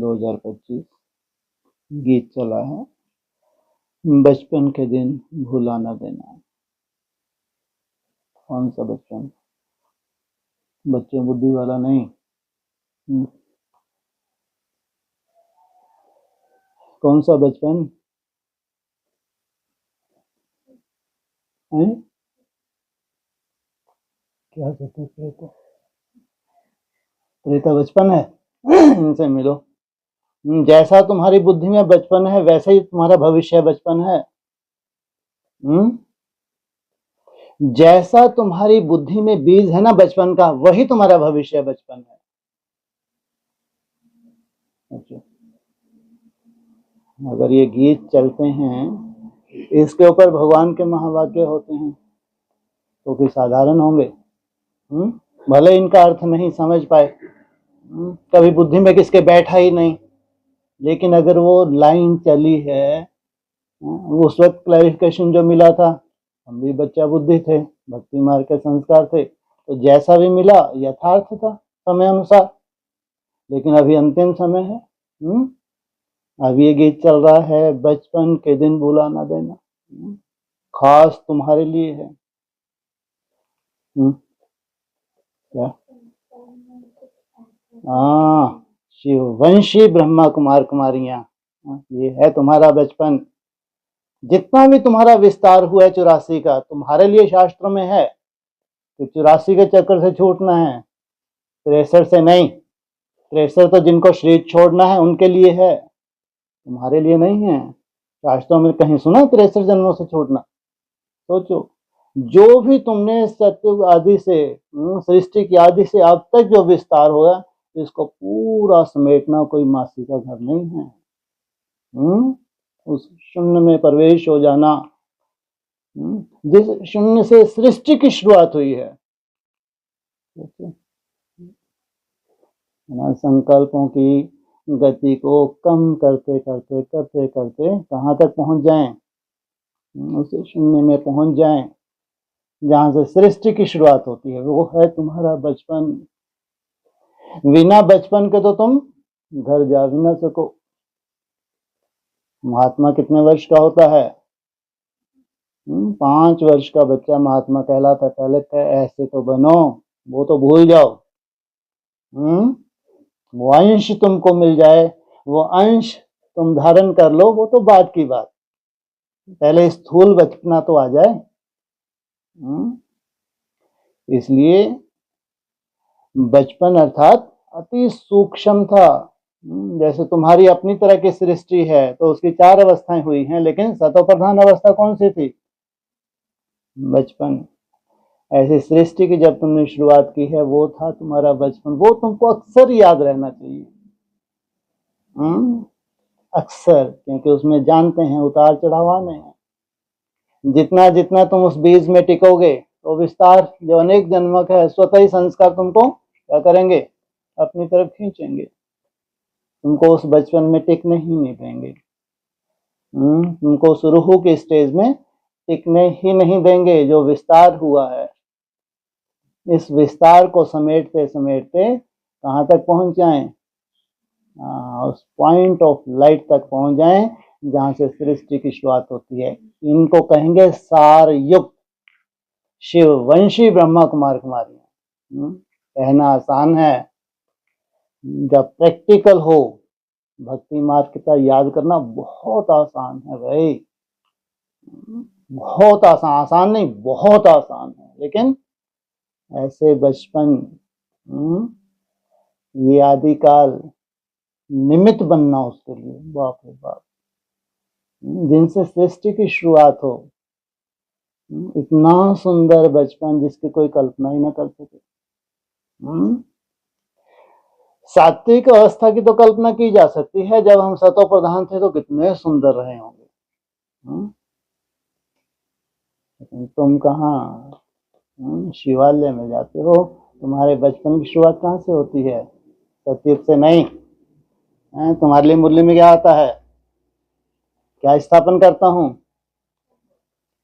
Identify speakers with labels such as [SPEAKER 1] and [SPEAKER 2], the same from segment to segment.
[SPEAKER 1] 2025 गीत चला है, बचपन के दिन भुला न देना। कौन सा बचपन? बच्चों बुद्धि वाला नहीं। कौन सा बचपन है? क्या कहते हैं? त्रेता बचपन है। इनसे मिलो। जैसा तुम्हारी बुद्धि में बचपन है वैसा ही तुम्हारा भविष्य बचपन है। जैसा तुम्हारी बुद्धि में बीज है ना बचपन का, वही तुम्हारा भविष्य बचपन है। अच्छा, अगर ये गीत चलते हैं, इसके ऊपर भगवान के महावाक्य होते हैं तो कि साधारण होंगे। भले इनका अर्थ नहीं समझ पाए, कभी बुद्धि में किसके बैठा ही नहीं, लेकिन अगर वो लाइन चली है, उस वक्त क्लैरिफिकेशन जो मिला था, हम भी बच्चा बुद्धि थे, भक्ति मार्ग के संस्कार थे, तो जैसा भी मिला यथार्थ था समय अनुसार। लेकिन अभी अंतिम समय है। अब ये गीत चल रहा है, बचपन के दिन भुला ना देना, खास तुम्हारे लिए है। क्या? शिववंशी ब्रह्मा कुमार कुमारियां, ये है तुम्हारा बचपन। जितना भी तुम्हारा विस्तार हुआ है 84 का, तुम्हारे लिए शास्त्र में है कि 84 के चक्कर से छूटना है, 63 से नहीं। 63 तो जिनको शरीर छोड़ना है उनके लिए है, तुम्हारे लिए नहीं है। शास्त्रों में कहीं सुना 63 जन्मों से छूटना? सोचो, जो भी तुमने सत्युग आदि से, सृष्टि की आदि से अब तक जो विस्तार होगा, इसको पूरा समेटना कोई मासी का घर नहीं है। उस शून्य में प्रवेश हो जाना, जिस शून्य से सृष्टि की शुरुआत हुई है। संकल्पों की गति को कम करते करते करते करते कहाँ तक पहुंच जाएं? उस शून्य में पहुंच जाएं जहां से सृष्टि की शुरुआत होती है। वो है तुम्हारा बचपन। बिना बचपन के तो तुम घर जा भी ना सको। महात्मा कितने वर्ष का होता है? 5 वर्ष का बच्चा महात्मा कहलाता है। पहले ऐसे तो बनो, वो तो भूल जाओ। वो अंश तुमको मिल जाए, वो अंश तुम धारण कर लो, वो तो बाद की बात। पहले स्थूल बचपना तो आ जाए। इसलिए बचपन अर्थात अति सूक्ष्म था। जैसे तुम्हारी अपनी तरह की सृष्टि है तो उसकी 4 अवस्थाएं हुई हैं, लेकिन सतोप्रधान अवस्था कौन सी थी? बचपन। ऐसी सृष्टि की जब तुमने शुरुआत की है, वो था तुम्हारा बचपन। वो तुमको अक्सर याद रहना चाहिए, अक्सर, क्योंकि उसमें जानते हैं उतार चढ़ाव आने हैं। जितना जितना तुम उस बीज में टिकोगे, तो विस्तार जो अनेक जन्मों का है, स्वतः ही संस्कार तुमको क्या करेंगे? अपनी तरफ खींचेंगे। तुमको उस बचपन में टिकने ही नहीं देंगे। तुमको सुरूह के स्टेज में टिकने ही नहीं देंगे। जो विस्तार हुआ है, इस विस्तार को समेटते समेटते कहाँ तक पहुंच जाएं? उस पॉइंट ऑफ लाइट तक पहुंच जाएं जहां से सृष्टि की शुरुआत होती है। इनको कहेंगे सार युक्त शिववंशी ब्रह्मा कुमार कुमारियां। कहना आसान है, जब प्रैक्टिकल हो, भक्ति मार्ग का याद करना बहुत आसान है भाई। बहुत आसान, आसान नहीं, बहुत आसान है। लेकिन ऐसे बचपन, ये आदिकाल निमित्त बनना उसके लिए, बाप रे बाप, जिनसे सृष्टि की शुरुआत हो। इतना सुंदर बचपन जिसकी कोई कल्पना ही ना कर सके। सात्विक अवस्था की तो कल्पना की जा सकती है, जब हम सतो प्रधान थे तो कितने सुंदर रहे होंगे। लेकिन तुम कहाँ शिवालय में जाते हो, तुम्हारे बचपन की शुरुआत कहाँ से होती है? सतयुग से नहीं। तुम्हारे लिए मुरली में क्या आता है? क्या स्थापन करता हूँ?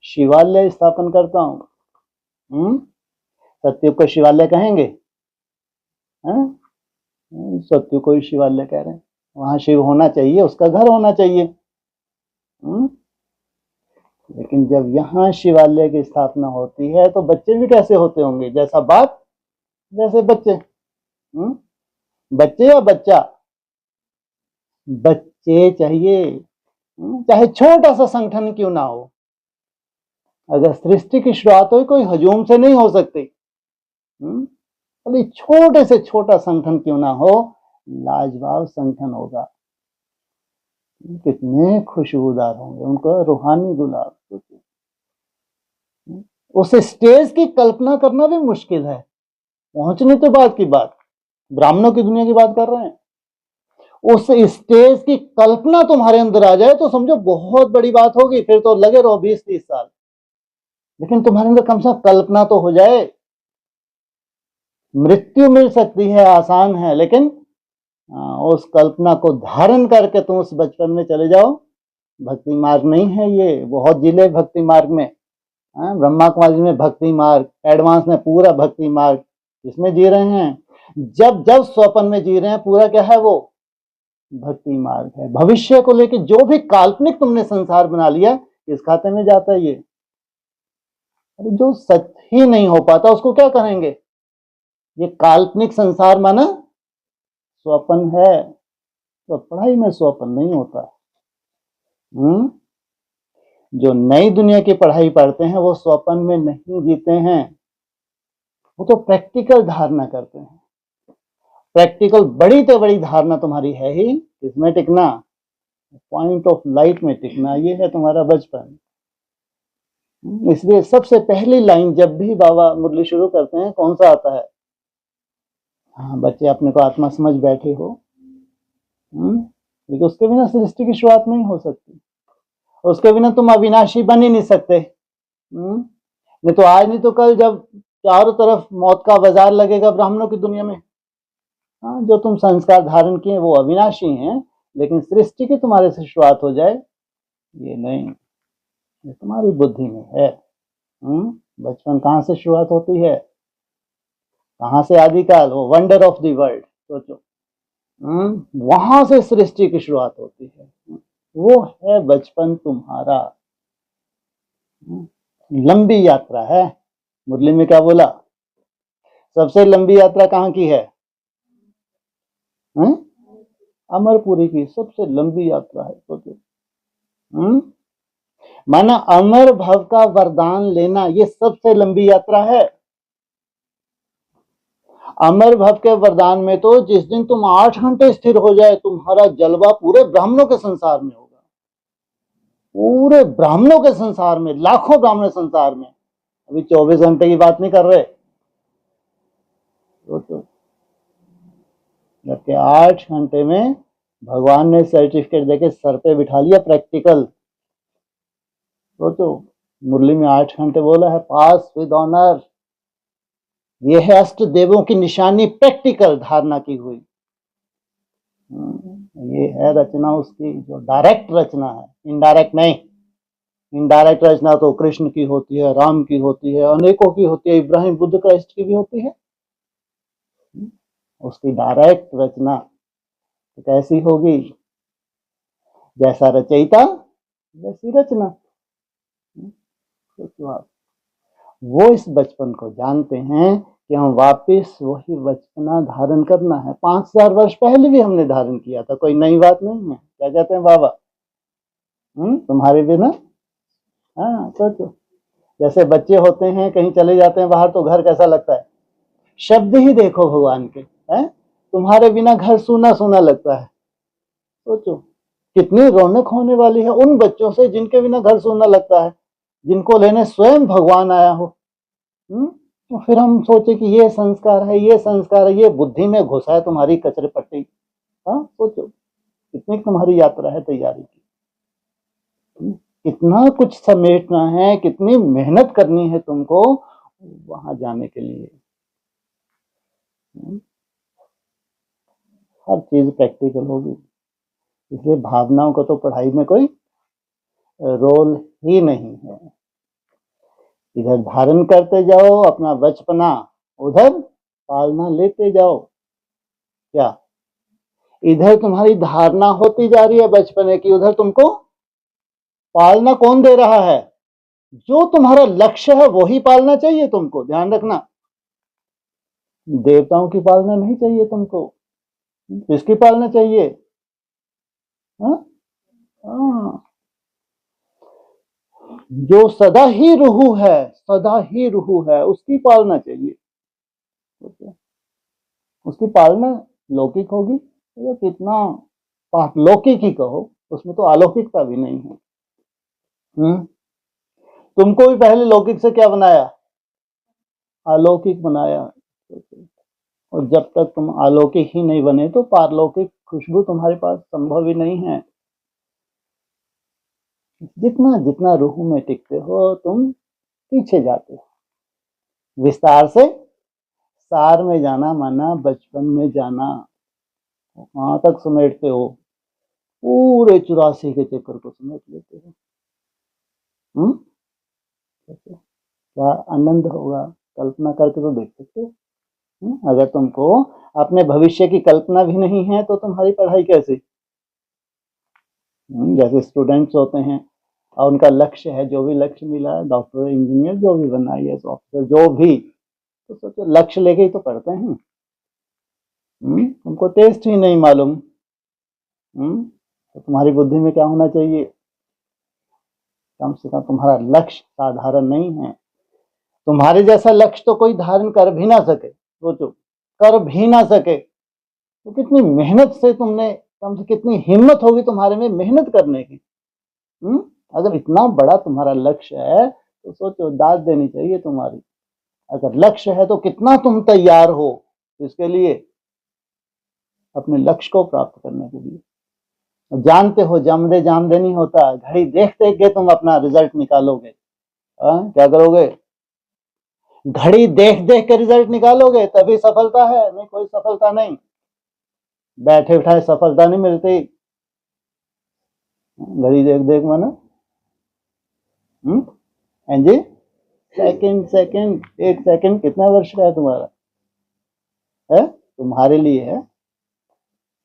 [SPEAKER 1] शिवालय स्थापन करता हूँ। सतयुग को शिवालय कहेंगे? सत्युग को ही शिवालय कह रहे हैं। वहां शिव होना चाहिए, उसका घर होना चाहिए। लेकिन जब यहाँ शिवालय की स्थापना होती है तो बच्चे भी कैसे होते होंगे? जैसा बाप वैसे बच्चे। बच्चे या बच्चा? बच्चे चाहिए। चाहे छोटा सा संगठन क्यों ना हो, अगर सृष्टि की शुरुआत हो कोई हजूम से नहीं हो सकती। भले छोटे से छोटा संगठन क्यों ना हो, लाजवाब संगठन होगा। कितने खुशबूदार होंगे, उनका रूहानी गुलाब। उस स्टेज की कल्पना करना भी मुश्किल है, पहुंचने तो बात की बात, ब्राह्मणों की दुनिया की बात कर रहे हैं। उस स्टेज की कल्पना तुम्हारे अंदर आ जाए तो समझो बहुत बड़ी बात होगी, फिर तो लगे रहो 20-30 साल। लेकिन तुम्हारे अंदर कम से कम कल्पना तो हो जाए। मृत्यु मिल सकती है, आसान है, लेकिन उस कल्पना को धारण करके तुम उस बचपन में चले जाओ। भक्ति मार्ग नहीं है ये, बहुत जिले भक्ति मार्ग में। ब्रह्मा कुमारी में भक्ति मार्ग, एडवांस में पूरा भक्ति मार्ग, इसमें जी रहे हैं। जब जब स्वप्न में जी रहे हैं, पूरा क्या है वो? भक्ति मार्ग है। भविष्य को लेकर जो भी काल्पनिक तुमने संसार बना लिया, इस खाते में जाता है ये। अरे जो सच ही नहीं हो पाता उसको क्या करेंगे? ये काल्पनिक संसार माना स्वप्न है। तो पढ़ाई में स्वप्न नहीं होता। जो नई दुनिया की पढ़ाई पढ़ते हैं वो स्वप्न में नहीं जीते हैं, वो तो प्रैक्टिकल धारणा करते हैं। प्रैक्टिकल बड़ी तो बड़ी धारणा तुम्हारी है ही, इसमें टिकना, पॉइंट ऑफ लाइट में टिकना, ये है तुम्हारा बचपन। इसलिए सबसे पहली लाइन जब भी बाबा मुरली शुरू करते हैं कौन सा आता है? हाँ, बच्चे अपने को आत्मा समझ बैठे हो। लेकिन उसके बिना सृष्टि की शुरुआत नहीं हो सकती, उसके बिना तुम अविनाशी बन ही नहीं सकते। नहीं तो आज नहीं तो कल जब चारों तरफ मौत का बाजार लगेगा ब्राह्मणों की दुनिया में, हाँ, जो तुम संस्कार धारण किए वो अविनाशी हैं, लेकिन सृष्टि की तुम्हारे से शुरुआत हो जाए, ये नहीं, ये तुम्हारी बुद्धि में है। बचपन कहाँ से शुरुआत होती है? कहाँ से आदिकाल? वो वंडर ऑफ द वर्ल्ड सोचो, वहां से सृष्टि की शुरुआत होती है। वो है बचपन तुम्हारा। लंबी यात्रा है। मुरली में क्या बोला? सबसे लंबी यात्रा कहाँ की है? अमरपुरी की सबसे लंबी यात्रा है। सोचो, माना अमर भव का वरदान लेना ये सबसे लंबी यात्रा है। अमर भव के वरदान में तो जिस दिन तुम 8 घंटे स्थिर हो जाए, तुम्हारा जलवा पूरे ब्राह्मणों के संसार में होगा, पूरे ब्राह्मणों के संसार में, लाखों ब्राह्मण संसार में। अभी 24 घंटे की बात नहीं कर रहे, तो जबकि 8 घंटे में भगवान ने सर्टिफिकेट देके सर पे बिठा लिया, प्रैक्टिकल। सोचो, मुरली में 8 घंटे बोला है, पास विद ऑनर। ये है अष्ट देवों की निशानी, प्रैक्टिकल धारणा की हुई। ये है रचना उसकी, जो डायरेक्ट रचना है, इनडायरेक्ट नहीं। इनडायरेक्ट रचना तो कृष्ण की होती है, राम की होती है, अनेकों की होती है, इब्राहिम बुद्ध क्राइस्ट की भी होती है। उसकी डायरेक्ट रचना तो कैसी होगी? जैसा रचयिता वैसी रचना। वो इस बचपन को जानते हैं कि हम वापस वही बचपना धारण करना है। 5000 वर्ष पहले भी हमने धारण किया था, कोई नई बात नहीं है। क्या कहते हैं बाबा? तुम्हारे बिना, हाँ सोचो, जैसे बच्चे होते हैं कहीं चले जाते हैं बाहर तो घर कैसा लगता है? शब्द ही देखो भगवान के, हैं? तुम्हारे बिना घर सूना सूना लगता है। सोचो कितनी रौनक होने वाली है उन बच्चों से जिनके बिना घर सूना लगता है, जिनको लेने स्वयं भगवान आया हो। तो फिर हम सोचे कि ये संस्कार है, ये संस्कार है, ये बुद्धि में घुसा है तुम्हारी कचरे पट्टी। हाँ सोचो कितनी तुम्हारी यात्रा है तैयारी की, कितना कुछ समेटना है, कितनी मेहनत करनी है तुमको वहां जाने के लिए। हर चीज प्रैक्टिकल होगी, इसलिए भावनाओं का तो पढ़ाई में कोई रोल ही नहीं है। इधर धारण करते जाओ अपना बचपना, उधर पालना लेते जाओ। क्या इधर तुम्हारी धारणा होती जा रही है बचपने की, उधर तुमको पालना कौन दे रहा है? जो तुम्हारा लक्ष्य है वही पालना चाहिए तुमको, ध्यान रखना। देवताओं की पालना नहीं चाहिए तुमको। किसकी पालना चाहिए? हाँ? हाँ। जो सदा ही रूह है, सदा ही रूह है, उसकी पालना चाहिए। उसकी पालना लौकिक होगी या कितना पारलौकिक ही कहो, उसमें तो अलौकिकता भी नहीं है। तुमको भी पहले लौकिक से क्या बनाया? अलौकिक बनाया। और जब तक तुम अलौकिक ही नहीं बने तो पारलौकिक खुशबू तुम्हारे पास संभव ही नहीं है। जितना जितना रूह में टिकते हो तुम पीछे जाते हो। विस्तार से सार में जाना माना बचपन में जाना, वहां तक समेटते हो, पूरे 84 के चक्कर को समेट लेते हो। क्या आनंद होगा, कल्पना करके तो देख सकते हो। अगर तुमको अपने भविष्य की कल्पना भी नहीं है तो तुम्हारी पढ़ाई कैसी? जैसे स्टूडेंट्स होते हैं और उनका लक्ष्य है, जो भी लक्ष्य मिला है, डॉक्टर इंजीनियर जो भी बनना है, IAS ऑफिसर जो भी, तो सोचो लक्ष्य लेके ही तो पढ़ते हैं। तुमको टेस्ट ही नहीं मालूम, तो तुम्हारी बुद्धि में क्या होना चाहिए? कम से कम तुम्हारा लक्ष्य साधारण नहीं है। तुम्हारे जैसा लक्ष्य तो कोई धारण कर भी ना सके, सोचो कर भी ना सके तो कितनी मेहनत से तुमने, कम से कितनी हिम्मत होगी तुम्हारे में मेहनत करने की। अगर इतना बड़ा तुम्हारा लक्ष्य है तो सोचो दाद देनी चाहिए तुम्हारी। अगर लक्ष्य है तो कितना तुम तैयार हो इसके लिए, अपने लक्ष्य को प्राप्त करने के लिए। जानते हो जमदे जामदे नहीं होता, घड़ी देख देख के तुम अपना रिजल्ट निकालोगे। क्या करोगे? घड़ी देख देख के रिजल्ट निकालोगे तभी सफलता है, नहीं कोई सफलता नहीं। बैठे बैठाए सफलता नहीं मिलती। घड़ी देख देख माना जी, सेकंड सेकंड, एक सेकंड कितना वर्ष का है तुम्हारा? है तुम्हारे लिए है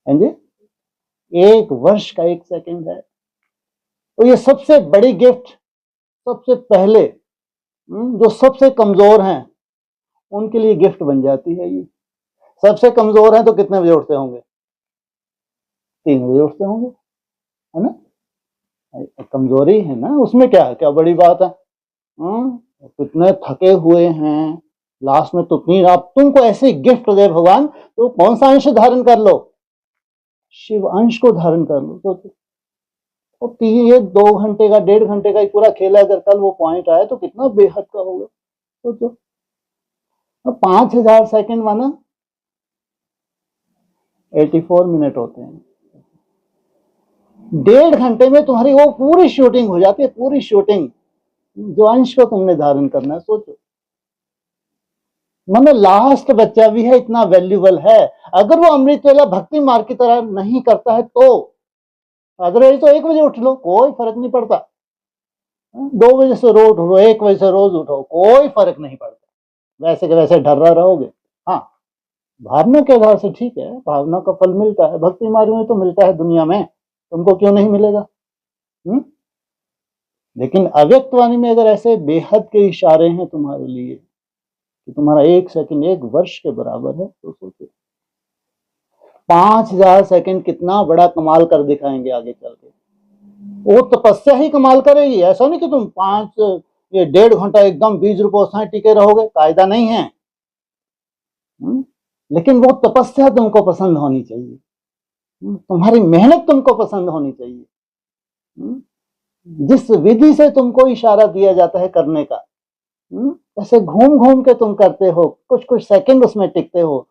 [SPEAKER 1] जी, एक वर्ष का एक सेकंड है। तो ये सबसे बड़ी गिफ्ट, सबसे पहले जो सबसे कमजोर हैं उनके लिए गिफ्ट बन जाती है ये। सबसे कमजोर हैं तो कितने बजे उठते होंगे? 3 बजे उठते होंगे, है ना? कमजोरी है ना, उसमें क्या है, क्या बड़ी बात है? कितने थके हुए हैं, लास्ट में तो इतनी रात तुमको ऐसे गिफ्ट दे भगवान, तो कौन सा अंश धारण कर लो? शिव अंश को धारण कर लो। तो ये 2 घंटे का 1.5 घंटे का ही पूरा खेल है, अगर कल वो पॉइंट आए तो कितना बेहद का होगा सोचो। 5000 सेकंड माना 84 मिनट होते हैं। 1.5 घंटे में तुम्हारी वो पूरी शूटिंग हो जाती है, पूरी शूटिंग जो अंश को तुमने धारण करना है। सोचो मतलब लास्ट बच्चा भी है, इतना वैल्यूबल है। अगर वो अमृत वेला भक्ति मार्ग की तरह नहीं करता है तो अदरवाइज तो 1 बजे उठ लो, कोई फर्क नहीं पड़ता। 2 बजे से रोज उठो, 1 बजे से रोज उठो, कोई फर्क नहीं पड़ता, वैसे के वैसे ढर्रा रहोगे। हाँ, भावना के आधार से ठीक है, भावना का फल मिलता है, भक्ति मार्ग में तो मिलता है दुनिया में, तुमको क्यों नहीं मिलेगा? लेकिन अव्यक्त वाणी में अगर ऐसे बेहद के इशारे हैं तुम्हारे लिए कि तुम्हारा 1 सेकंड 1 वर्ष के बराबर है, तो सोचो 5000 सेकंड कितना बड़ा कमाल कर दिखाएंगे आगे चल के। वो तपस्या ही कमाल करेगी। ऐसा नहीं कि तुम 1.5 घंटा एकदम बीज रूपोत्साह टिके रहोगे, कायदा नहीं है। लेकिन वो तपस्या तुमको पसंद होनी चाहिए, तुम्हारी मेहनत तुमको पसंद होनी चाहिए। जिस विधि से तुमको इशारा दिया जाता है करने का, ऐसे घूम घूम के तुम करते हो, कुछ कुछ सेकंड उसमें टिकते हो,